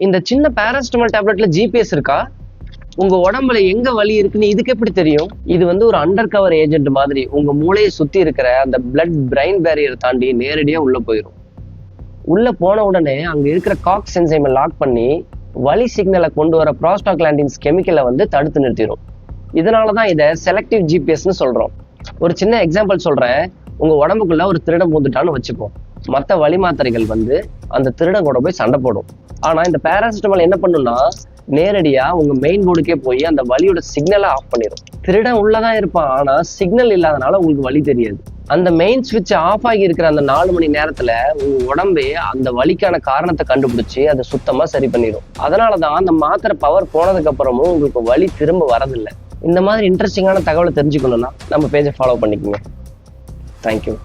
இந்த சின்ன paracetamol டேப்லெட்ல GPS இருக்கா? உங்க உடம்புல எங்க வலி இருக்குன்னு இதுக்கு எப்படி தெரியும்? இது வந்து ஒரு அண்டர் கவர் ஏஜென்ட் மாதிரி உங்க மூளையை சுத்தி இருக்கிற அந்த பிளட் பிரைன் பேரியர் தாண்டி நேரடியா உள்ள போயிடும். உள்ள போன உடனே அங்க இருக்கிற காக்ஸ் என்சைமை லாக் பண்ணி வலி சிக்னலை கொண்டு வர ப்ரோஸ்டாக்லாண்டின்ஸ் கெமிக்கலை வந்து தடுத்து நிறுத்திடும். இதனாலதான் இதை செலக்டிவ் ஜிபிஎஸ்ன்னு சொல்றோம். ஒரு சின்ன எக்ஸாம்பிள் சொல்றேன். உங்க உடம்புக்குள்ள ஒரு திருடன் பூந்துட்டான்னு வச்சுப்போம். மற்ற வலி மாத்திரைகள் வந்து அந்த திருடன் கூட போய் சண்டை போடும். ஆனா இந்த பேராசிட்டமால் என்ன பண்ணும்னா நேரடியா உங்க மெயின் போர்டுக்கே போய் அந்த வலியோட சிக்னலை ஆஃப் பண்ணிடும். திருடன் உள்ளதான் இருப்பான், ஆனா சிக்னல் இல்லாதனால உங்களுக்கு வலி தெரியாது. அந்த மெயின் சுவிட்ச் ஆஃப் ஆகி இருக்கிற அந்த 4 மணி நேரத்துல உங்க உடம்பே அந்த வலிக்கான காரணத்தை கண்டுபிடிச்சு அதை சுத்தமா சரி பண்ணிடும். அதனாலதான் அந்த மாத்திரை பவர் போனதுக்கு அப்புறமும் உங்களுக்கு வலி திரும்ப வரதில்லை. இந்த மாதிரி இன்ட்ரெஸ்டிங்கான தகவலை தெரிஞ்சுக்கணும்னா நம்ம பேஜை ஃபாலோ பண்ணிக்கோங்க. தேங்க்யூ.